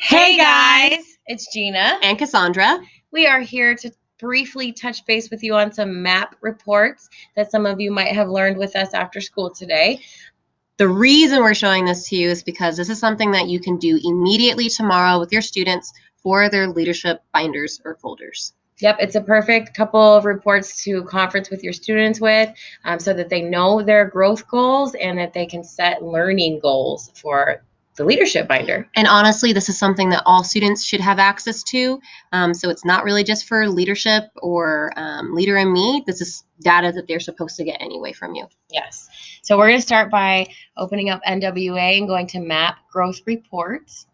Hey guys, it's Gina and Cassandra. We are here to briefly touch base with you on some MAP reports that some of you might have learned with us after school today. The reason we're showing this to you is because this is something that you can do immediately tomorrow with your students for their leadership binders or folders. Yep, it's a perfect couple of reports to conference with your students with so that they know their growth goals and that they can set learning goals for the leadership binder. And honestly, this is something that all students should have access to. So it's not really just for leadership or Leader and Me. This is data that they're supposed to get anyway from you. Yes. So we're going to start by opening up NWA and going to MAP growth reports.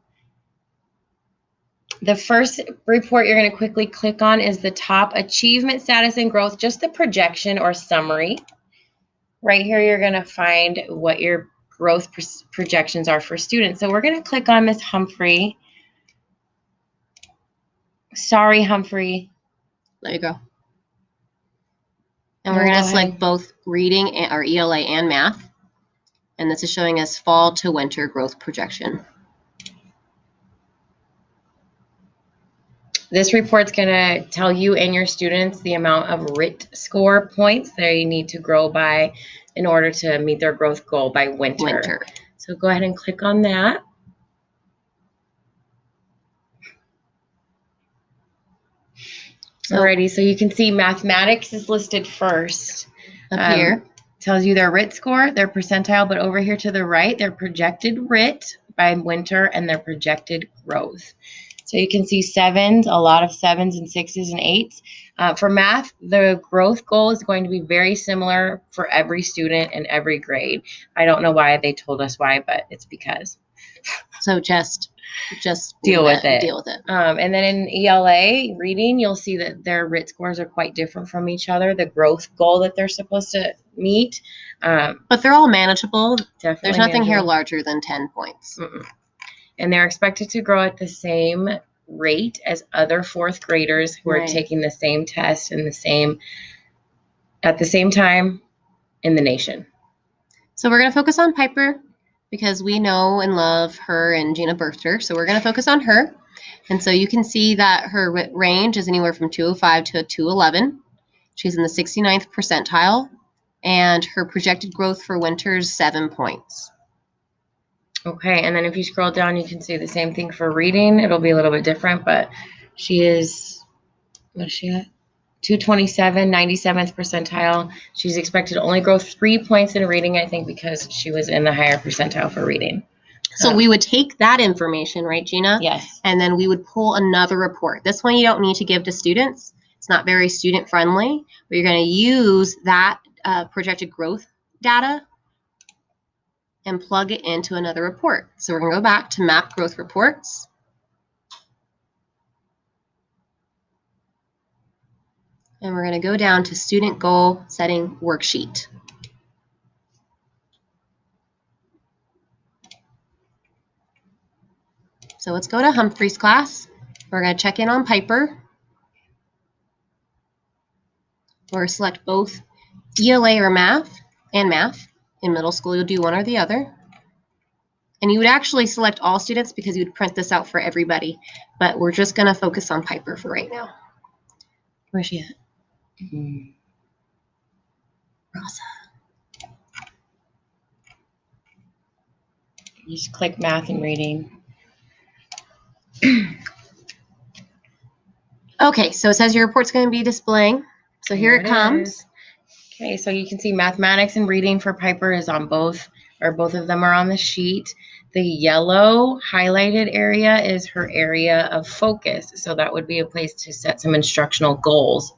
The first report you're going to quickly click on is the top achievement status and growth, just the projection or summary. Right here, you're going to find what your growth projections are for students. So we're going to click on Miss Humphrey. Sorry, Humphrey. There you go. And we're going to select both reading or ELA and math. And this is showing us fall to winter growth projection. This report's going to tell you and your students the amount of RIT score points they need to grow by in order to meet their growth goal by winter. So go ahead and click on that. Alrighty, so you can see mathematics is listed first. Up here. Tells you their RIT score, their percentile, but over here to the right, their projected RIT by winter and their projected growth. So you can see sevens, a lot of sevens and sixes and eights. For math, the growth goal is going to be very similar for every student and every grade. I don't know why they told us why, but it's because. So just deal with it. Deal with it. And then in ELA reading, you'll see that their RIT scores are quite different from each other. The growth goal that they're supposed to meet. But they're all manageable. Definitely There's nothing here larger than 10 points. And they're expected to grow at the same rate as other fourth graders who are taking the same test and at the same time in the nation. So we're going to focus on Piper because we know and love her and Gina birthed her. So we're going to focus on her. And so you can see that her range is anywhere from 205 to 211. She's in the 69th percentile. And her projected growth for winter is 7 points. Okay, and then if you scroll down, you can see the same thing for reading. It'll be a little bit different, but she is, what is she at? 227, 97th percentile. She's expected to only grow 3 points in reading, I think, because she was in the higher percentile for reading. So we would take that information, right, Gina? Yes. And then we would pull another report. This one you don't need to give to students. It's not very student friendly, but you're going to use that projected growth data and plug it into another report. So we're going to go back to MAP growth reports. And we're going to go down to student goal setting worksheet. So let's go to Humphrey's class. We're going to check in on Piper. Or select both ELA or math and math. In middle school, you'll do one or the other. And you would actually select all students because you would print this out for everybody. But we're just going to focus on Piper for right now. Where's she at? Rosa. You just click math and reading. Okay, so it says your report's going to be displaying. So here it comes. Okay, so you can see mathematics and reading for Piper is on both of them are on the sheet. The yellow highlighted area is her area of focus. So that would be a place to set some instructional goals.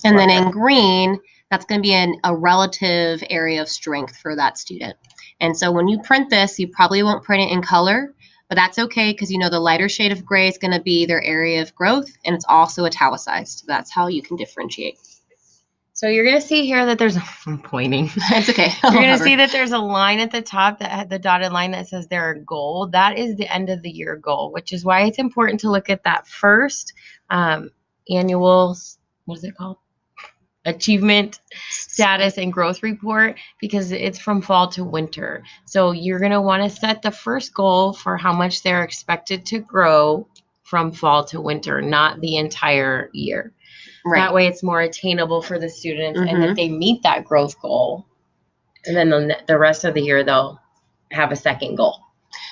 And then in green, that's going to be a relative area of strength for that student. And so when you print this, you probably won't print it in color, but that's okay because you know the lighter shade of gray is going to be their area of growth, and it's also italicized. So that's how you can differentiate. So you're going to see here that there's I'm pointing. It's okay. You're going to see that there's a line at the top that had the dotted line that says their goal. That is the end of the year goal, which is why it's important to look at that first annual, what is it called? achievement status and growth report because it's from fall to winter. So you're going to want to set the first goal for how much they're expected to grow from fall to winter, not the entire year. Right. That way it's more attainable for the students and Mhm. that they meet that growth goal. And then the rest of the year they'll have a second goal.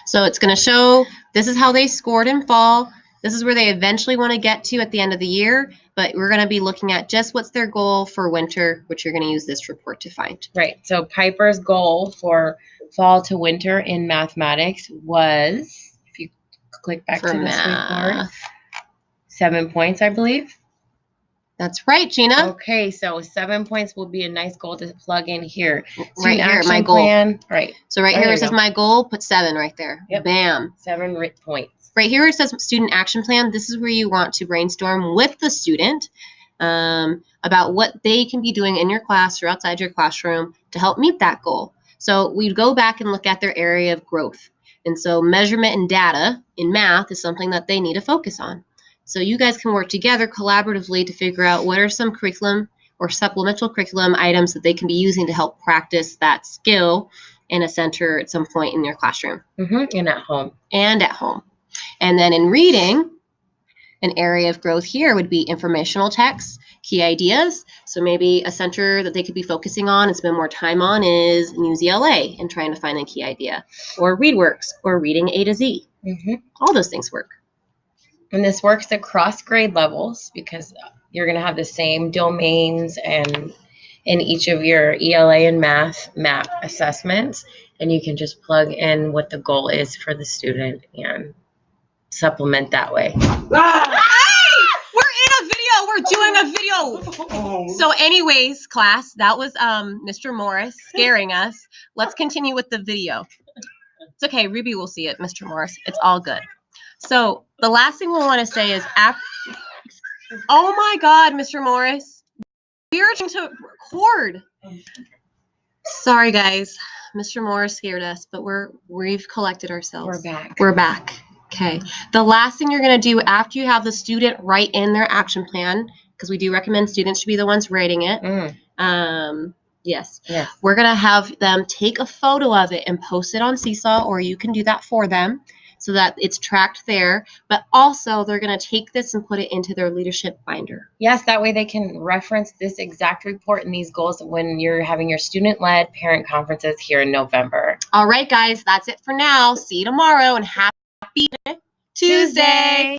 So it's going to show this is how they scored in fall. This is where they eventually want to get to at the end of the year. But we're going to be looking at just what's their goal for winter, which you're going to use this report to find. Right. So Piper's goal for fall to winter in mathematics was, if you click back For to this report, math. 7 points, I believe. That's right, Gina. Okay, so 7 points will be a nice goal to plug in here. Right here, Action my goal. Plan. Right. So right Oh, here there it you says go. my goal, put 7 right there. Yep. Bam. 7 points. Right here it says student action plan. This is where you want to brainstorm with the student about what they can be doing in your class or outside your classroom to help meet that goal. So we go back and look at their area of growth. And so measurement and data in math is something that they need to focus on. So you guys can work together collaboratively to figure out what are some curriculum or supplemental curriculum items that they can be using to help practice that skill in a center at some point in your classroom. And at home. And at home. And then in reading, an area of growth here would be informational text, key ideas. So maybe a center that they could be focusing on and spend more time on is Newsela and trying to find a key idea. Or ReadWorks or reading A to Z. All those things work. And this works across grade levels because you're going to have the same domains and in each of your ELA and math assessments. And you can just plug in what the goal is for the student and supplement that way. We're in a video. We're doing a video. So anyways, class, that was Mr. Morris scaring us. Let's continue with the video. It's okay. Ruby will see it, Mr. Morris. It's all good. So the last thing we want to say is oh my God, Mr. Morris. We are trying to record. Sorry, guys. Mr. Morris scared us, but we've collected ourselves. We're back. Okay. The last thing you're going to do after you have the student write in their action plan, because we do recommend students should be the ones writing it. Yes. We're going to have them take a photo of it and post it on Seesaw, or you can do that for them so that it's tracked there. But also, they're going to take this and put it into their leadership binder. Yes, that way they can reference this exact report and these goals when you're having your student-led parent conferences here in November. All right, guys, that's it for now. See you tomorrow and happy Tuesday.